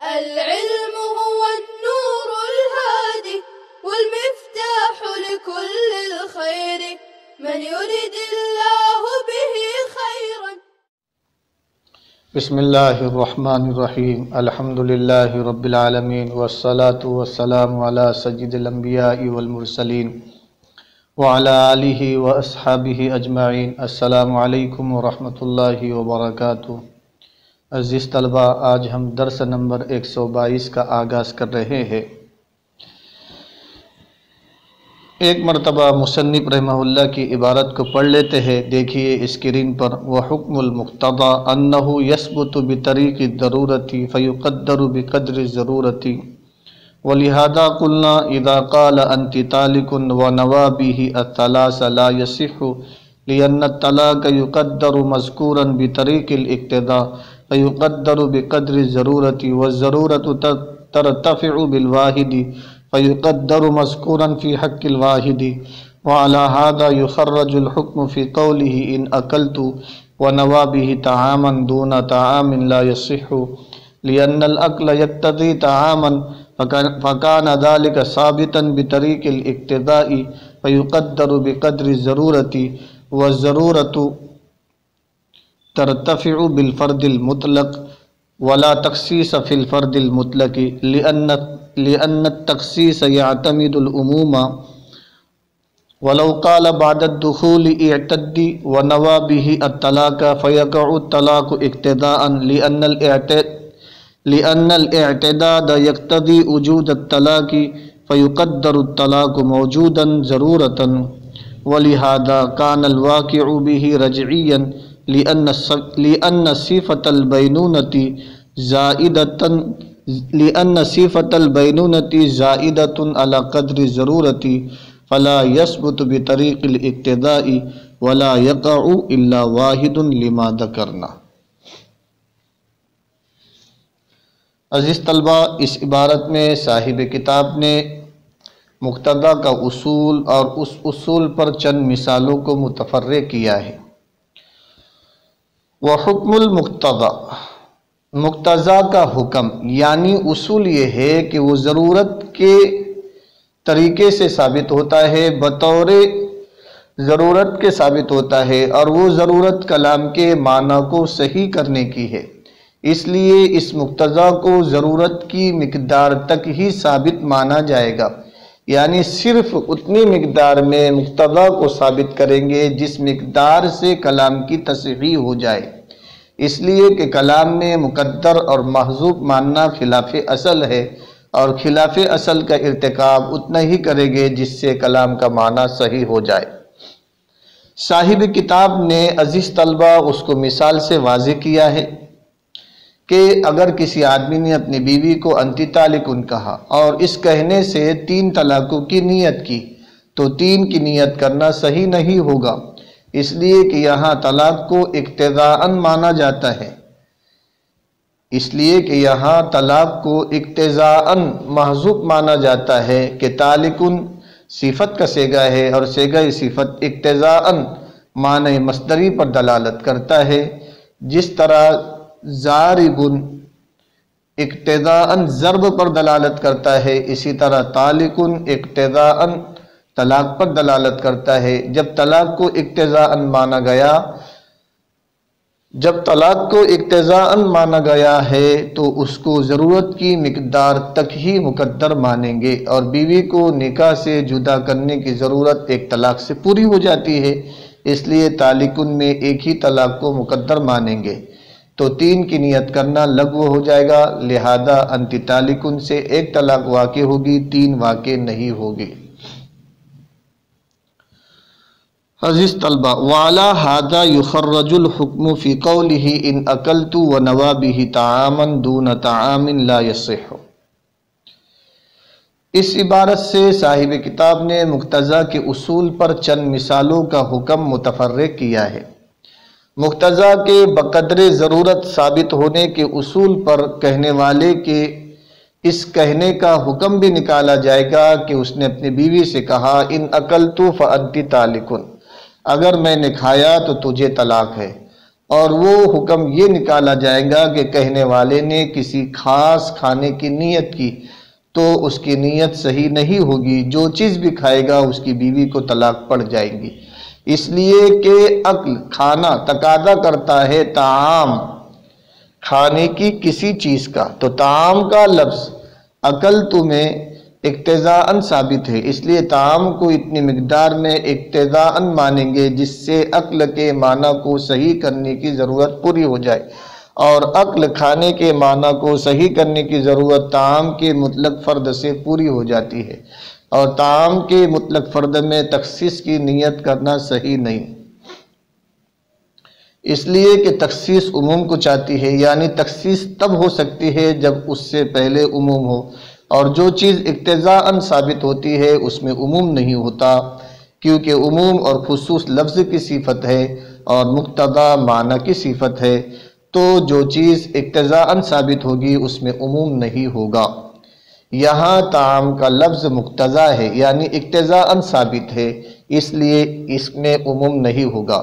العلم هو النور الهادي والمفتاح لكل الخير من يريد الله به خيرا. بسم اللہ الرحمن الرحیم الحمد للہ رب العالمین والصلاة والسلام علی سید الانبیاء والمرسلین وعلی آلہ واصحابہ اجمعین. السلام علیکم ورحمۃ اللہ وبرکاتہ. عزیز طلبہ، آج ہم درس نمبر 122 کا آغاز کر رہے ہیں. ایک مرتبہ مصنف رحمہ اللہ کی عبارت کو پڑھ لیتے ہیں. دیکھیے اسکرین پر: وحکم المقتضى انہ یثبت بطریق الضرورۃ فیقدر بقدر الضرورۃ ولہذا قلنا اذا قال انت طالق ونوى به الثلاث لا يصح لأن الطلاق يقدر مذکورا بطریق الاقتضاء فيقدر بقدر الضرورة والضرورة ترتفع بالواحد فيقدر مذكورا في حق الواحد. وعلى هذا يخرج الحكم في قوله إن أكلت ونوى به طعاما دون طعام لا يصح لأن الأكل يقتضي طعاما فكان ذلك ثابتا بطريق الاقتضاء فيقدر بقدر الضرورة والضرورة ترتفع بالفرد المطلق ولا تخصيص في الفرد المطلق لأن التخصيص يعتمد العموم. ولو قال بعد الدخول اعتدي ونوى به الطلاق فيقع الطلاق اقتداء لأن الاعتداد يقتضي وجود الطلاق فيقدر الطلاق موجودا ضرورة. ولهذا كان الواقع به رجعيا لأن صفة البينونة زائدة على قدر الضرورة فلا يثبت بطريق الاقتضاء ولا يقع إلا واحد لما ذكرنا. عزیز طلبہ، اس عبارت میں صاحب کتاب نے مقتضیٰ کا اصول اور اس اصول پر چند مثالوں کو متفرع کیا ہے. وحکم المقتضیٰ، مقتضیٰ کا حکم یعنی اصول یہ ہے کہ وہ ضرورت کے طریقے سے ثابت ہوتا ہے، بطور ضرورت کے ثابت ہوتا ہے، اور وہ ضرورت کلام کے معنی کو صحیح کرنے کی ہے. اس لیے اس مقتضیٰ کو ضرورت کی مقدار تک ہی ثابت مانا جائے گا، یعنی صرف اتنی مقدار میں مقتضیٰ کو ثابت کریں گے جس مقدار سے کلام کی تصحیح ہو جائے. اس لیے کہ کلام میں مقدر اور محذوف ماننا خلاف اصل ہے، اور خلاف اصل کا ارتکاب اتنا ہی کرے گے جس سے کلام کا معنی صحیح ہو جائے. صاحب کتاب نے عزیز طلبہ اس کو مثال سے واضح کیا ہے کہ اگر کسی آدمی نے اپنی بیوی کو انتی طالقن کہا اور اس کہنے سے 3 طلاقوں کی نیت کی تو 3 کی نیت کرنا صحیح نہیں ہوگا، اس لیے کہ یہاں طلاق کو اقتضاءً مانا جاتا ہے. اس لیے کہ یہاں طلاق کو اقتضاءً محذوف مانا جاتا ہے کہ طالقن صفت کا صیغہ ہے اور صیغہ صفت اقتضاءً معنی مصدری پر دلالت کرتا ہے. جس طرح ضاربن اقتضاءً ضرب پر دلالت کرتا ہے، اسی طرح طالقن اقتضاءً طلاق پر دلالت کرتا ہے. جب طلاق کو اقتضاءً مانا گیا ہے تو اس کو ضرورت کی مقدار تک ہی مقدر مانیں گے، اور بیوی کو نکاح سے جدا کرنے کی ضرورت ایک طلاق سے پوری ہو جاتی ہے، اس لیے طالقن میں ایک ہی طلاق کو مقدر مانیں گے تو 3 کی نیت کرنا لغو ہو جائے گا. لہذا انتی طالقن سے 1 طلاق واقع ہوگی، 3 واقع نہیں ہوگی. عزیز طلبہ، وعلی ھذا یخرج الحکم فی قولہ ان اکلت ونوى به طعاما دون طعام لا یصح. اس عبارت سے صاحب کتاب نے مقتضیٰ کے اصول پر چند مثالوں کا حکم متفرع کیا ہے. مقتضیٰ کے بقدر ضرورت ثابت ہونے کے اصول پر کہنے والے کے اس کہنے کا حکم بھی نکالا جائے گا کہ اس نے اپنی بیوی سے کہا ان اکلت فانت طالق، اگر میں نے کھایا تو تجھے طلاق ہے. اور وہ حکم یہ نکالا جائے گا کہ کہنے والے نے کسی خاص کھانے کی نیت کی تو اس کی نیت صحیح نہیں ہوگی، جو چیز بھی کھائے گا اس کی بیوی کو طلاق پڑ جائے گی، اس لیے کہ عقل کھانا تقاضا کرتا ہے طعام کھانے کی کسی چیز کا، تو طعام کا لفظ عقل میں اقتضاءً ثابت ہے، اس لیے طعام کو اتنی مقدار میں اقتضاءً مانیں گے جس سے عقل کے معنی کو صحیح کرنے کی ضرورت پوری ہو جائے، اور عقل کھانے کے معنی کو صحیح کرنے کی ضرورت طعام کے مطلق فرد سے پوری ہو جاتی ہے، اور طعام کے مطلق فرد میں تخصیص کی نیت کرنا صحیح نہیں، اس لیے کہ تخصیص عموم کو چاہتی ہے، یعنی تخصیص تب ہو سکتی ہے جب اس سے پہلے عموم ہو، اور جو چیز اقتضاءً ثابت ہوتی ہے اس میں عموم نہیں ہوتا، کیونکہ عموم اور خصوص لفظ کی صفت ہے اور مقتضا معنی کی صفت ہے، تو جو چیز اقتضاءً ثابت ہوگی اس میں عموم نہیں ہوگا۔ یہاں طعام کا لفظ مقتضا ہے، یعنی اقتضاءً ثابت ہے، اس لیے اس میں عموم نہیں ہوگا۔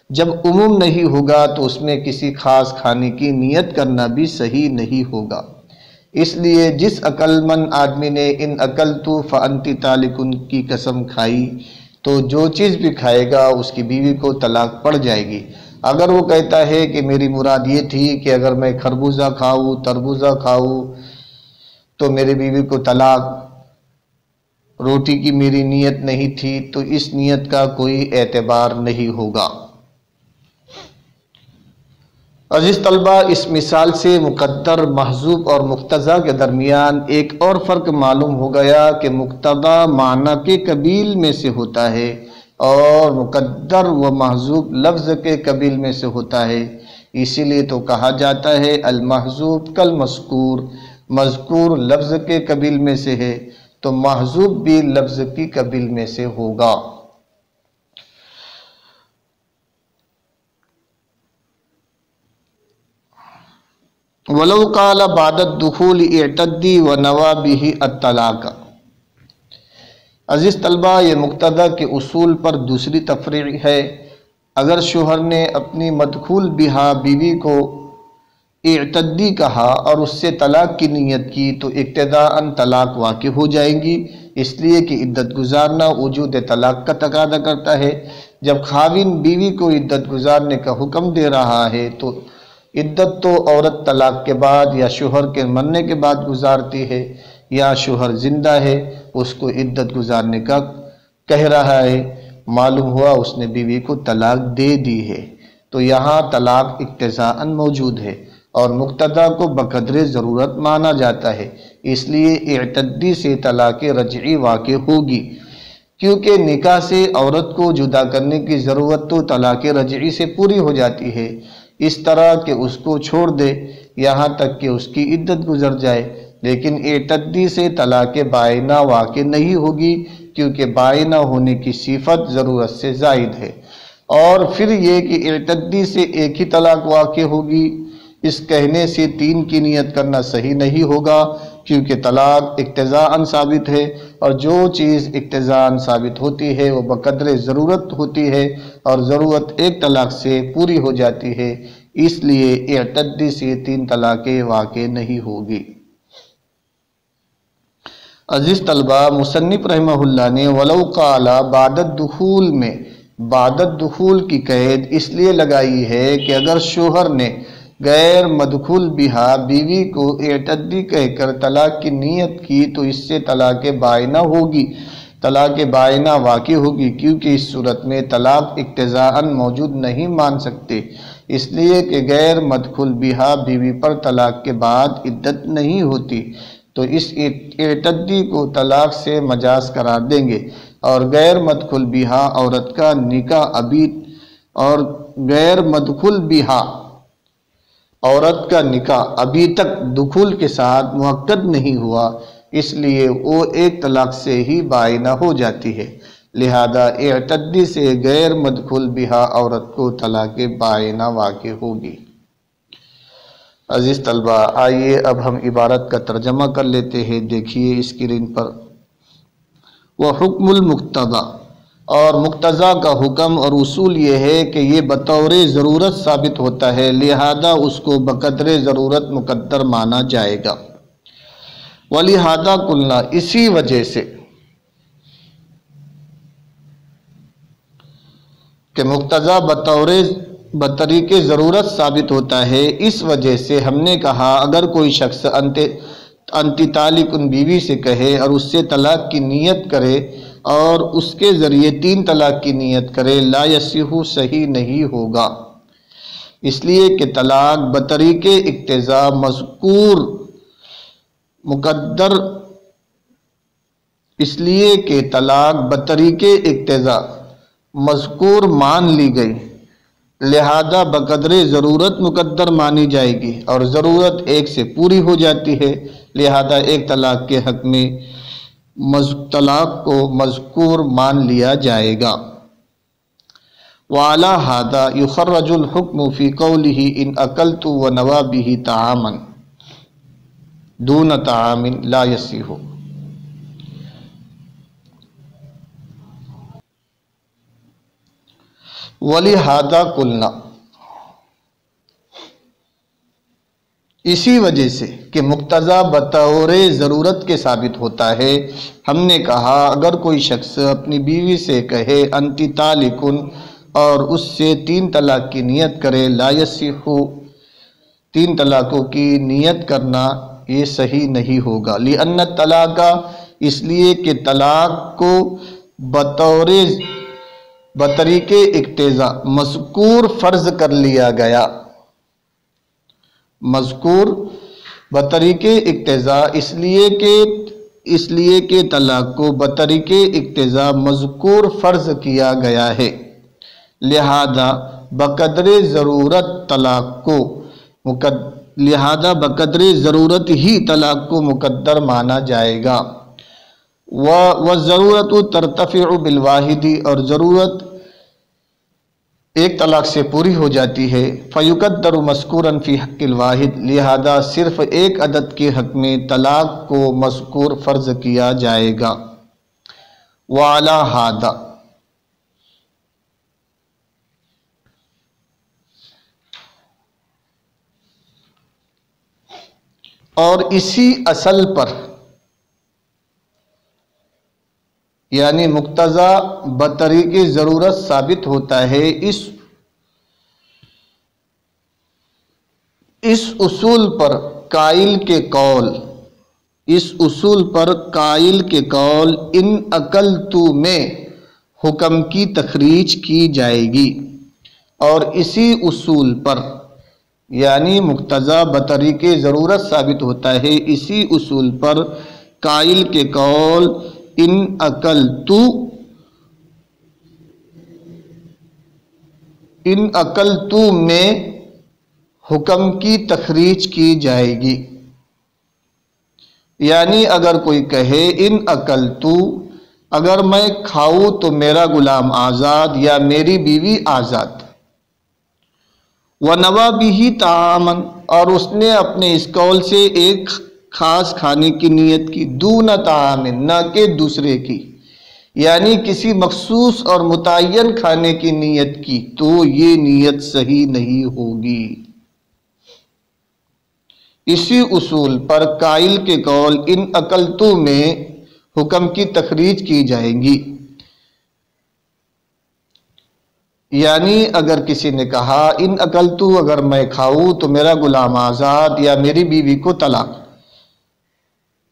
جب عموم نہیں ہوگا تو اس میں کسی خاص کھانے کی نیت کرنا بھی صحیح نہیں ہوگا، اس لیے جس عقل مند آدمی نے ان اکلت فانت طالق کی قسم کھائی تو جو چیز بھی کھائے گا اس کی بیوی کو طلاق پڑ جائے گی۔ اگر وہ کہتا ہے کہ میری مراد یہ تھی کہ اگر میں خربوزہ کھاؤں تربوزہ کھاؤں تو میری بیوی کو طلاق، روٹی کی میری نیت نہیں تھی، تو اس نیت کا کوئی اعتبار نہیں ہوگا۔ عزیز طلبہ، اس مثال سے مقدر، محذوف اور مقتضا کے درمیان ایک اور فرق معلوم ہو گیا کہ مقتضا معنی کے قبیل میں سے ہوتا ہے اور مقدر و محذوف لفظ کے قبیل میں سے ہوتا ہے، اسی لیے تو کہا جاتا ہے المحذوف کالمذکور، مذکور لفظ کے قبیل میں سے ہے تو محذوف بھی لفظ کی قبیل میں سے ہوگا۔ وَلَوْ قَالَ بَعْدَ الدُّخُولِ اعْتَدِّي وَنَوَى بِهِ الطَّلَاقَ۔ عزیز طلبہ، یہ مقتضا کے اصول پر دوسری تفریع ہے۔ اگر شوہر نے اپنی مدخول بہا بیوی کو اعتدی کہا اور اس سے طلاق کی نیت کی تو اقتداءً طلاق واقع ہو جائے گی، اس لیے کہ عدت گزارنا وجود طلاق کا تقاضا کرتا ہے۔ جب خاوند بیوی کو عدت گزارنے کا حکم دے رہا ہے تو عدت تو عورت طلاق کے بعد یا شوہر کے مرنے کے بعد گزارتی ہے، یا شوہر زندہ ہے اس کو عدت گزارنے کا کہہ رہا ہے، معلوم ہوا اس نے بیوی کو طلاق دے دی ہے، تو یہاں طلاق اقتضاءً موجود ہے اور مقتضا کو بقدر ضرورت مانا جاتا ہے، اس لیے اعتدی سے طلاق رجعی واقع ہوگی، کیونکہ نکاح سے عورت کو جدا کرنے کی ضرورت تو طلاق رجعی سے پوری ہو جاتی ہے، اس طرح کہ اس کو چھوڑ دے یہاں تک کہ اس کی عدت گزر جائے، لیکن اعتدی سے طلاق بائنہ واقع نہیں ہوگی، کیونکہ بائنہ ہونے کی صفت ضرورت سے زائد ہے، اور پھر یہ کہ اعتدی سے ایک ہی طلاق واقع ہوگی، اس کہنے سے تین کی نیت کرنا صحیح نہیں ہوگا، کیونکہ طلاق اقتضاءً ثابت ہے، اور جو چیز اقتضاءً ثابت ہوتی ہے وہ بقدر ضرورت ہوتی ہے، اور ضرورت ایک طلاق سے پوری ہو جاتی ہے، اس لیے اعتدی سے تین طلاقیں واقع نہیں ہوگی۔ عزیز طلبہ، مصنف رحمہ اللہ نے وَلَوْ قَالَ بَعْدَ الدُّخُولِ میں بعد الدخول کی قید اس لیے لگائی ہے کہ اگر شوہر نے غیر مدخول بہا بیوی کو اعتدی کہہ کر طلاق کی نیت کی تو اس سے طلاق بائنہ ہوگی، طلاق بائنہ واقع ہوگی، کیونکہ اس صورت میں طلاق اقتضاءً موجود نہیں مان سکتے، اس لیے کہ غیر مدخول بہا بیوی پر طلاق کے بعد عدت نہیں ہوتی، تو اس اعتدی کو طلاق سے مجاز قرار دیں گے، اور غیر مدخول بہا عورت کا نکاح غیر مدخول بہا عورت کا نکاح ابھی تک دخول کے ساتھ مؤکد نہیں ہوا، اس لیے وہ ایک طلاق سے ہی بائنہ ہو جاتی ہے، لہذا اعتدی سے غیر مدخول بہا عورت کو طلاق بائنہ واقع ہوگی۔ عزیز طلبہ، آئیے اب ہم عبارت کا ترجمہ کر لیتے ہیں، دیکھیے اسکرین پر۔ وحکم المقتضی، اور مقتضا کا حکم اور اصول یہ ہے کہ یہ بطور ضرورت ثابت ہوتا ہے، لہذا اس کو بقدر ضرورت مقدر مانا جائے گا۔ وَلِهَذَا قُلْنَا، اسی وجہ سے کہ مقتضا بطریق ضرورت ثابت ہوتا ہے، اس وجہ سے ہم نے کہا اگر کوئی شخص انتی طالق بیوی سے کہے اور اس سے طلاق کی نیت کرے اور اس کے ذریعے 3 طلاق کی نیت کرے، لا یصح، صحیح نہیں ہوگا، اس لیے کہ طلاق بطریق اقتضاء مذکور مان لی گئی، لہذا بقدر ضرورت مقدر مانی جائے گی، اور ضرورت 1 سے پوری ہو جاتی ہے، لہذا 1 طلاق کے حق میں طلاق کو مذکور مان لیا جائے گا۔ وعلى هذا يخرج الحكم في قوله ان اكلت ونوى به طعاما دون طعام لا يصح۔ وَلِهَذَا قُلْنَا، اسی وجہ سے کہ مقتضا بطور ضرورت کے ثابت ہوتا ہے، ہم نے کہا اگر کوئی شخص اپنی بیوی سے کہے انتی طالقن اور اس سے 3 طلاق کی نیت کرے، لا یصح، 3 طلاقوں کی نیت کرنا یہ صحیح نہیں ہوگا، لأن الطلاق، اس لیے کہ طلاق کو بطریق اقتضاء مذکور فرض کر لیا گیا، مذکور بطریق اقتضاء اس لیے کہ طلاق کو بطریق اقتضاء مذکور فرض کیا گیا ہے، لہذا بقدر ضرورت ہی طلاق کو مقدر مانا جائے گا۔ وَالضَّرُورَةُ تَرْتَفِعُ بِالْوَاحِدِ، اور ضرورت 1 طلاق سے پوری ہو جاتی ہے، فَيُقَدَّرُ مَذْكُورًا فِي حَقِّ الْوَاحِدِ، لہذا صرف 1 عدد کے حق میں طلاق کو مذکور فرض کیا جائے گا۔ وَعَلَى هَذَا، اور اسی اصل پر، یعنی مقتضا بطریق ضرورت ثابت ہوتا ہے، اس اصول پر قائل کے قول ان اکلت میں حکم کی تخریج کی جائے گی، اور اسی اصول پر، یعنی مقتضا بطریق ضرورت ثابت ہوتا ہے، اسی اصول پر قائل کے قول ان اکلت میں حکم کی تخریج کی جائے گی، یعنی اگر کوئی کہے ان اکلت، اگر میں کھاؤں تو میرا غلام آزاد یا میری بیوی آزاد، وَنَوَى بِهِ طَعَامًا، اور اس نے اپنے اس قول سے ایک خاص کھانے کی نیت کی، دون طعام، نہ کہ دوسرے کی، یعنی کسی مخصوص اور متعین کھانے کی نیت کی، تو یہ نیت صحیح نہیں ہوگی۔ اسی اصول پر قائل کے قول ان اکلت میں حکم کی تخریج کی جائے گی، یعنی اگر کسی نے کہا ان اکلت، اگر میں کھاؤں تو میرا غلام آزاد یا میری بیوی کو طلاق،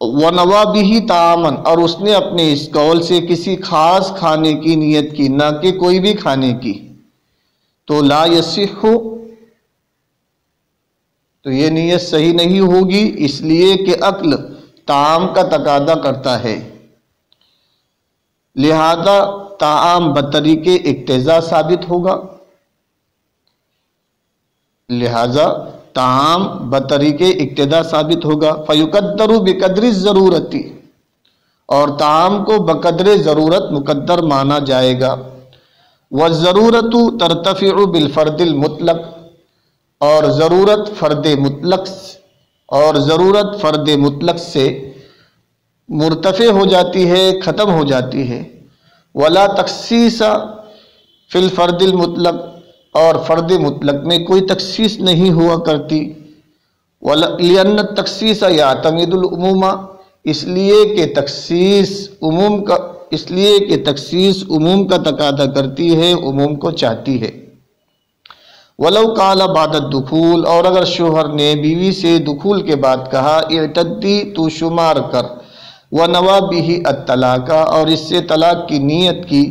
وَنَوَى بِهِ طَعَامًا، اور اس نے اپنے اس قول سے کسی خاص کھانے کی نیت کی، نہ کہ کوئی بھی کھانے کی، تو لا یصح، تو یہ نیت صحیح نہیں ہوگی، اس لیے کہ عقل طعام کا تقاضا کرتا ہے، لہذا طعام بطریق اقتضاء ثابت ہوگا، فَيُقَدَّرُ بِقَدْرِ الضَّرُورَةِ، اور طعام کو بقدر ضرورت مقدر مانا جائے گا۔ وَالضَّرُورَةُ تَرْتَفِعُ بِالْفَرْضِ الْمُطْلَقِ، اور ضرورت فرد مطلق سے مرتفع ہو جاتی ہے، ختم ہو جاتی ہے۔ ولا تخصیص فی الفرد المطلق، اور فرد مطلق میں کوئی تخصیص نہیں ہوا کرتی، لأن التخصیص یعتمد العموم، اس لیے کہ تخصیص عموم کا تقاضا کرتی ہے، عموم کو چاہتی ہے۔ ولو قال بعد الدخول، اور اگر شوہر نے بیوی سے دخول کے بعد کہا اعتدی، تو شمار کر، ونوا به الطلاق، اور اس سے طلاق کی نیت کی،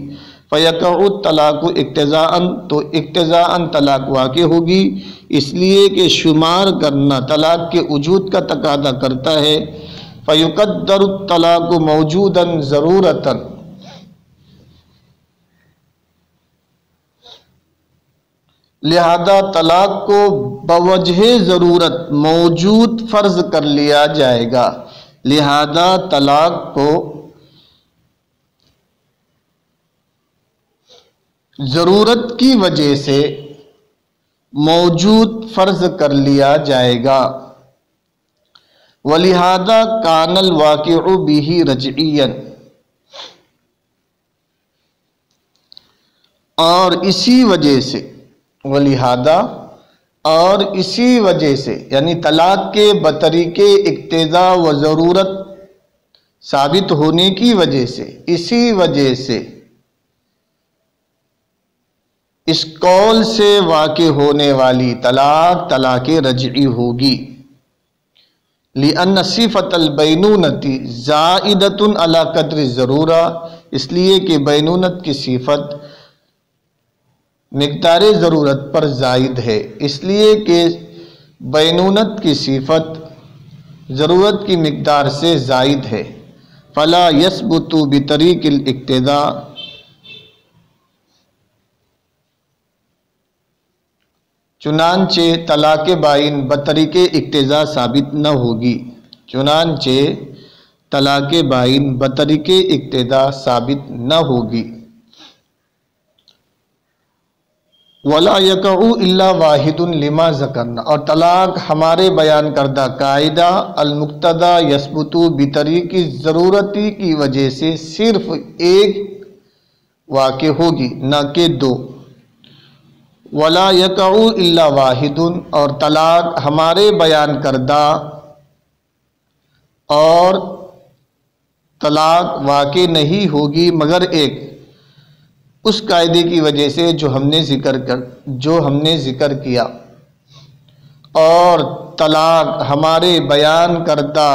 فیقع الطلاق اقتضاءً، تو اقتضاءً طلاق واقع ہوگی، اس لیے کہ شمار کرنا طلاق کے وجود کا تقاضا کرتا ہے۔ فیقدر الطلاق موجودا ضرورتاً، لہذا طلاق کو بوجہ ضرورت موجود فرض کر لیا جائے گا، لہذا طلاق کو ضرورت کی وجہ سے موجود فرض کر لیا جائے گا۔ وَلِهَذَا كَانَ الْوَاقِعُ بِهِ رَجْعِيًّا، اور اسی وجہ سے، وَلِهَذَا، اور اسی وجہ سے، یعنی طلاق کے بطریق اقتضاء و ضرورت ثابت ہونے کی وجہ سے، اسی وجہ سے اس قول سے واقع ہونے والی طلاق طلاق رجعی ہوگی۔ لِأَنَّ صِفَةَ الْبَيْنُونَةِ زَائِدَةٌ عَلَى قَدْرِ الضَّرُورَةِ، اس لیے کہ بینونت کی صفت مقدار ضرورت پر زائد ہے، اس لیے کہ بینونت کی صفت ضرورت کی مقدار سے زائد ہے۔ فَلَا يَثْبُتُ بِطَرِيقِ الْاقْتِضَاءِ، چنانچہ طلاق بائن بطریق اقتضاء ثابت نہ ہوگی، چنانچہ طلاق بائن بطریق اقتضاء ثابت نہ ہوگی۔ وَلَا يَقَعُ إِلَّا وَاحِدٌ لِمَا ذَكَرْنَا، اور طلاق ہمارے بیان کردہ قاعدہ المقتضی یثبت بطریق ضرورتی کی وجہ سے صرف ایک واقع ہوگی، نہ کہ دو۔ وَلَا يَقَعُ إِلَّا وَاحِدٌ، اور طلاق ہمارے بیان کردہ اور طلاق واقع نہیں ہوگی مگر ایک، اس قاعدے کی وجہ سے جو ہم نے ذکر کیا، اور طلاق ہمارے بیان کردہ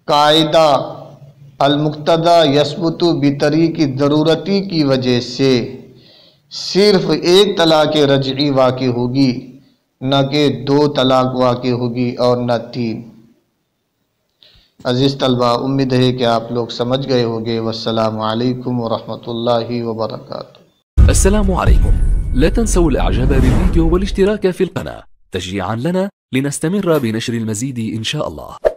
قاعدہ المقتضی یثبت بطریق ضرورتی کی وجہ سے صرف ایک طلاق رجعی واقع ہوگی، نہ کہ دو طلاق واقع ہوگی اور نہ تین۔ عزیز طلبہ، امید ہے کہ آپ لوگ سمجھ گئے ہوگے۔ والسلام علیکم ورحمۃ اللہ وبرکاتہ۔ السلام عليكم، لا تنسوا الاعجاب بالفيديو والاشتراك في القناة تشجيعا لنا لنستمر بنشر المزيد إن شاء الله.